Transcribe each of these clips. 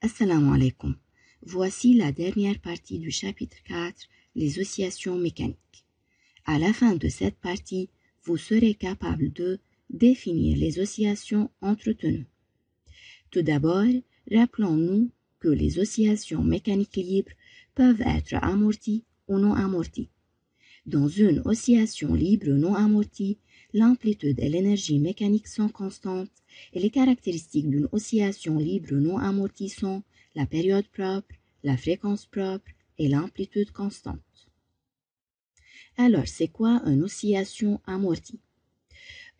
Assalamu alaikum. Voici la dernière partie du chapitre 4, les oscillations mécaniques. À la fin de cette partie, vous serez capable de définir les oscillations entretenues. Tout d'abord, rappelons-nous que les oscillations mécaniques libres peuvent être amorties ou non amorties. Dans une oscillation libre non amortie, l'amplitude et l'énergie mécanique sont constantes et les caractéristiques d'une oscillation libre non amortie sont la période propre, la fréquence propre et l'amplitude constante. Alors, c'est quoi une oscillation amortie?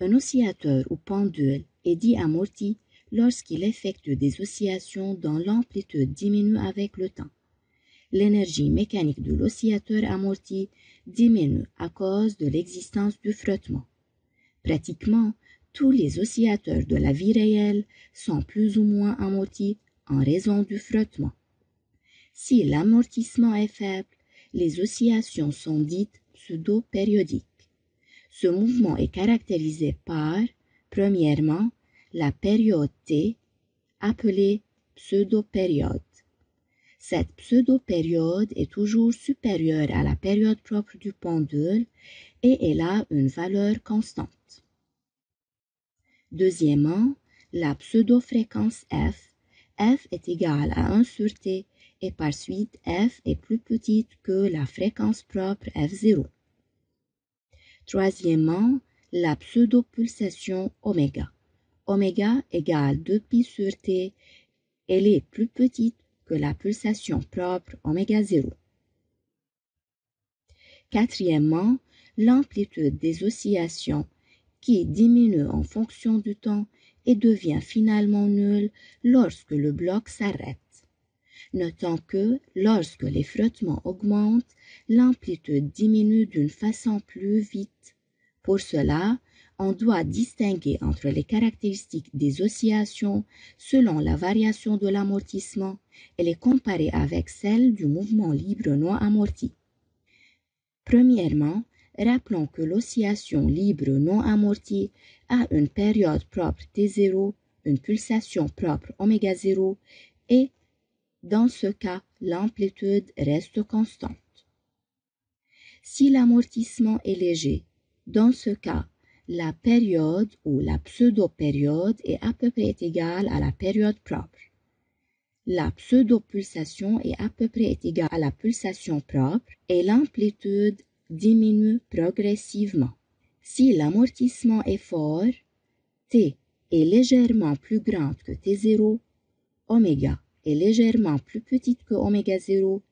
Un oscillateur ou pendule est dit amorti lorsqu'il effectue des oscillations dont l'amplitude diminue avec le temps. L'énergie mécanique de l'oscillateur amorti diminue à cause de l'existence du frottement. Pratiquement, tous les oscillateurs de la vie réelle sont plus ou moins amortis en raison du frottement. Si l'amortissement est faible, les oscillations sont dites pseudo-périodiques. Ce mouvement est caractérisé par, premièrement, la période T, appelée pseudo-période. Cette pseudo-période est toujours supérieure à la période propre du pendule et elle a une valeur constante. Deuxièmement, la pseudo-fréquence F. F est égale à 1 sur T et par suite F est plus petite que la fréquence propre F0. Troisièmement, la pseudo-pulsation oméga. Oméga égale 2π sur T, elle est plus petite que la pulsation propre oméga 0. Quatrièmement, l'amplitude des oscillations qui diminue en fonction du temps et devient finalement nulle lorsque le bloc s'arrête. Notons que lorsque les frottements augmentent, l'amplitude diminue d'une façon plus vite. Pour cela, on doit distinguer entre les caractéristiques des oscillations selon la variation de l'amortissement et les comparer avec celles du mouvement libre non amorti. Premièrement, rappelons que l'oscillation libre non amortie a une période propre T0, une pulsation propre oméga 0 et, dans ce cas, l'amplitude reste constante. Si l'amortissement est léger, dans ce cas, la période ou la pseudo-période est à peu près égale à la période propre. La pseudo-pulsation est à peu près égale à la pulsation propre et l'amplitude diminue progressivement. Si l'amortissement est fort, T est légèrement plus grande que T0, oméga est légèrement plus petite que oméga 0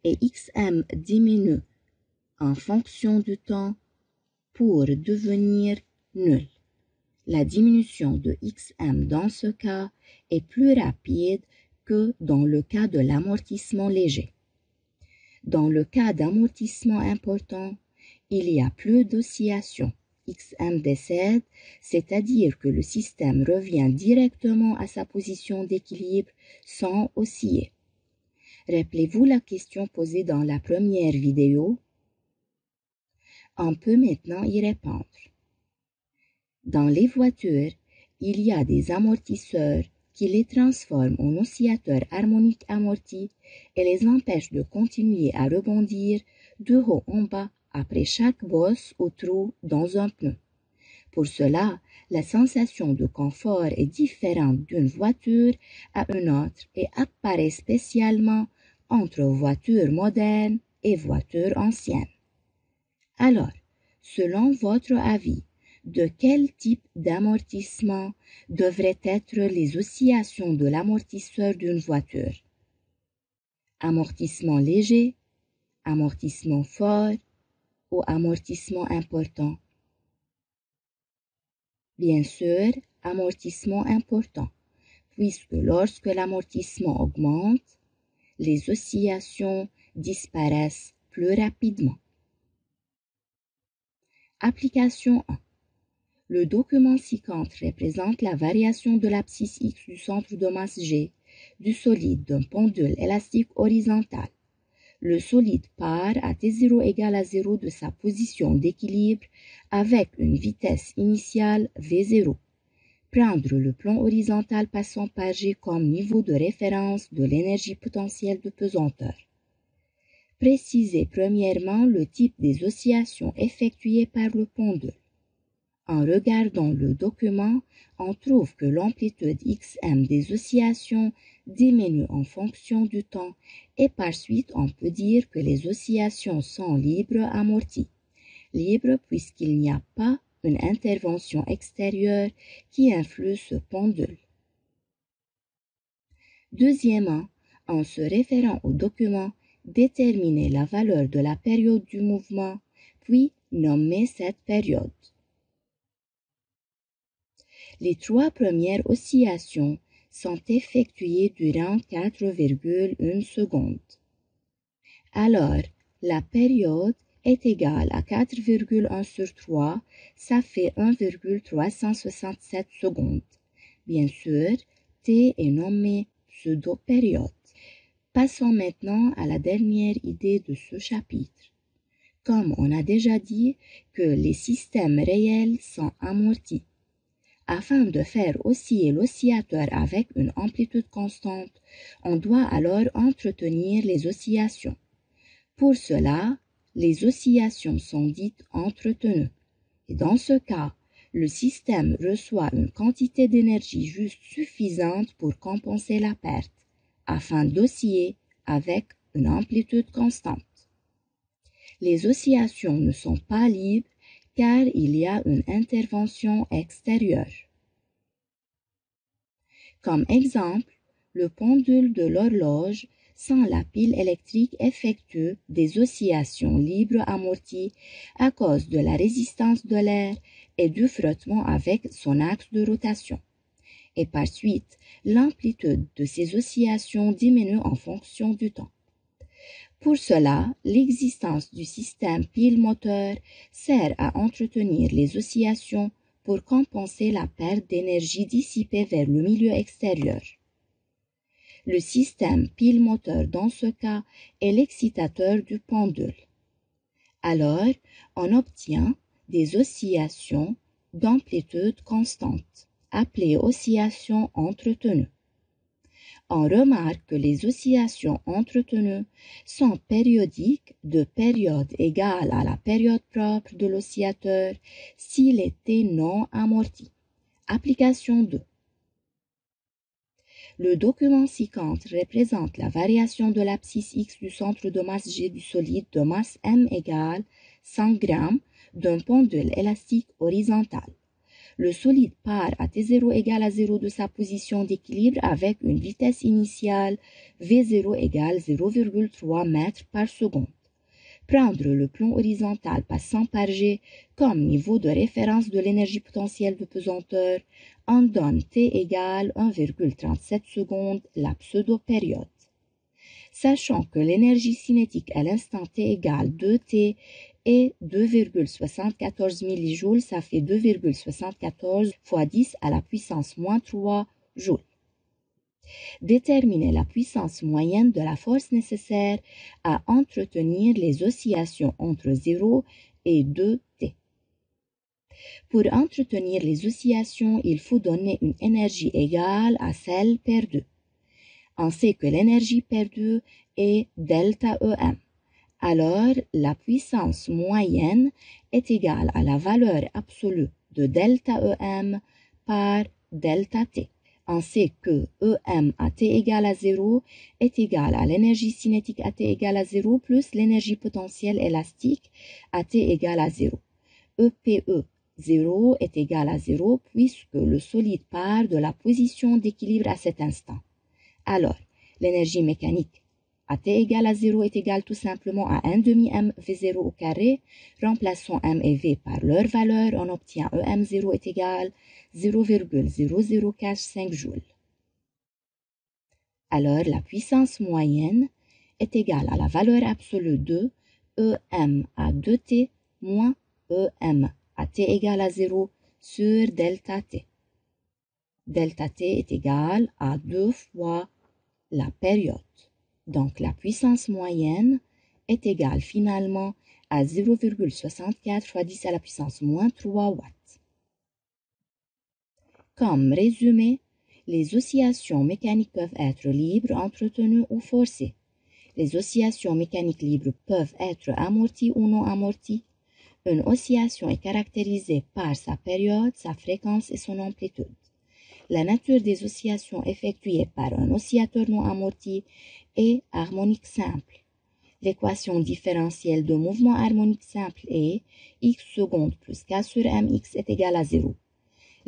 et Xm diminue en fonction du temps pour devenir nul. La diminution de Xm dans ce cas est plus rapide que dans le cas de l'amortissement léger. Dans le cas d'amortissement important, il y a plus d'oscillations. Xm décède, c'est-à-dire que le système revient directement à sa position d'équilibre sans osciller. Rappelez-vous la question posée dans la première vidéo? On peut maintenant y répondre. Dans les voitures, il y a des amortisseurs qui les transforment en oscillateurs harmoniques amortis et les empêchent de continuer à rebondir de haut en bas après chaque bosse ou trou dans un pneu. Pour cela, la sensation de confort est différente d'une voiture à une autre et apparaît spécialement entre voitures modernes et voitures anciennes. Alors, selon votre avis, de quel type d'amortissement devraient être les oscillations de l'amortisseur d'une voiture? Amortissement léger, amortissement fort ou amortissement important? Bien sûr, amortissement important, puisque lorsque l'amortissement augmente, les oscillations disparaissent plus rapidement. Application 1. Le document ci-contre représente la variation de l'abscisse X du centre de masse G du solide d'un pendule élastique horizontal. Le solide part à T0 égale à 0 de sa position d'équilibre avec une vitesse initiale V0. Prendre le plan horizontal passant par G comme niveau de référence de l'énergie potentielle de pesanteur. Préciser premièrement le type des oscillations effectuées par le pendule. En regardant le document, on trouve que l'amplitude XM des oscillations diminue en fonction du temps et par suite on peut dire que les oscillations sont libres amorties. Libres puisqu'il n'y a pas une intervention extérieure qui influe ce pendule. Deuxièmement, en se référant au document, déterminer la valeur de la période du mouvement, puis nommer cette période. Les trois premières oscillations sont effectuées durant 4,1 secondes. Alors, la période est égale à 4,1 sur 3, ça fait 1,367 secondes. Bien sûr, T est nommé pseudo-période. Passons maintenant à la dernière idée de ce chapitre. Comme on a déjà dit que les systèmes réels sont amortis. Afin de faire osciller l'oscillateur avec une amplitude constante, on doit alors entretenir les oscillations. Pour cela, les oscillations sont dites entretenues. Et dans ce cas, le système reçoit une quantité d'énergie juste suffisante pour compenser la perte, afin d'osciller avec une amplitude constante. Les oscillations ne sont pas libres car il y a une intervention extérieure. Comme exemple, le pendule de l'horloge sans la pile électrique effectue des oscillations libres amorties à cause de la résistance de l'air et du frottement avec son axe de rotation. Et par suite, l'amplitude de ces oscillations diminue en fonction du temps. Pour cela, l'existence du système pile-moteur sert à entretenir les oscillations pour compenser la perte d'énergie dissipée vers le milieu extérieur. Le système pile-moteur dans ce cas est l'excitateur du pendule. Alors, on obtient des oscillations d'amplitude constante, appelées oscillations entretenues. On remarque que les oscillations entretenues sont périodiques de période égale à la période propre de l'oscillateur s'il était non amorti. Application 2. Le document ci-contre représente la variation de l'abscisse X du centre de masse G du solide de masse M égale 100 g d'un pendule élastique horizontal. Le solide part à T0 égale à 0 de sa position d'équilibre avec une vitesse initiale V0 égale 0,3 mètres par seconde. Prendre le plan horizontal passant par G comme niveau de référence de l'énergie potentielle de pesanteur en donne T égale 1,37 secondes, la pseudo-période. Sachant que l'énergie cinétique à l'instant T égale 2T et 2,74 millijoules, ça fait 2,74 fois 10 à la puissance moins 3 joules. Déterminer la puissance moyenne de la force nécessaire à entretenir les oscillations entre 0 et 2T. Pour entretenir les oscillations, il faut donner une énergie égale à celle perdue. On sait que l'énergie perdue est delta EM. Alors, la puissance moyenne est égale à la valeur absolue de delta EM par delta T. On sait que EM à T égale à 0 est égal à l'énergie cinétique à T égale à 0 plus l'énergie potentielle élastique à T égale à 0. EPE 0 est égal à 0 puisque le solide part de la position d'équilibre à cet instant. Alors, l'énergie mécanique à T égale à 0 est égale tout simplement à 1 demi M V0 au carré. Remplaçons M et V par leur valeur, on obtient EM0 est égal 0,0045 joules. Alors, la puissance moyenne est égale à la valeur absolue de EM à 2T moins EM à T égale à 0 sur delta T. Delta T est égal à 2 fois la période. Donc, la puissance moyenne est égale finalement à 0,64 fois 10 à la puissance moins 3 watts. Comme résumé, les oscillations mécaniques peuvent être libres, entretenues ou forcées. Les oscillations mécaniques libres peuvent être amorties ou non amorties. Une oscillation est caractérisée par sa période, sa fréquence et son amplitude. La nature des oscillations effectuées par un oscillateur non amorti est harmonique simple. L'équation différentielle de mouvement harmonique simple est x seconde plus k sur mx est égal à 0.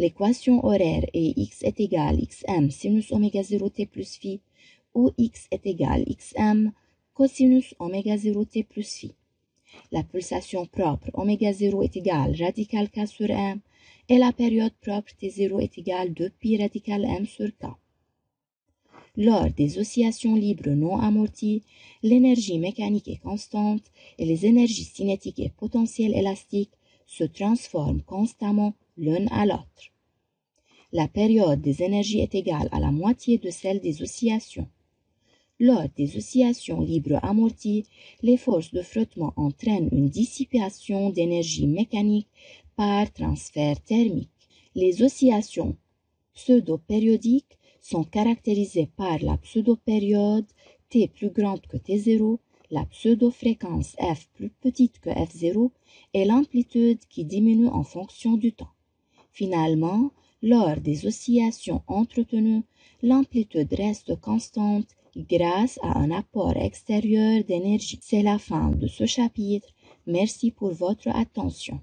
L'équation horaire est x est égal xm sinus oméga 0 t plus phi ou x est égal xm cosinus oméga 0 t plus phi. La pulsation propre oméga 0 est égale radical k sur m et la période propre t0 est égale 2 pi radical m sur k. Lors des oscillations libres non amorties, l'énergie mécanique est constante et les énergies cinétiques et potentielles élastiques se transforment constamment l'une à l'autre. La période des énergies est égale à la moitié de celle des oscillations. Lors des oscillations libres amorties, les forces de frottement entraînent une dissipation d'énergie mécanique par transfert thermique. Les oscillations pseudo-périodiques sont caractérisées par la pseudo-période T plus grande que T0, la pseudo-fréquence F plus petite que F0 et l'amplitude qui diminue en fonction du temps. Finalement, lors des oscillations entretenues, l'amplitude reste constante grâce à un apport extérieur d'énergie. C'est la fin de ce chapitre. Merci pour votre attention.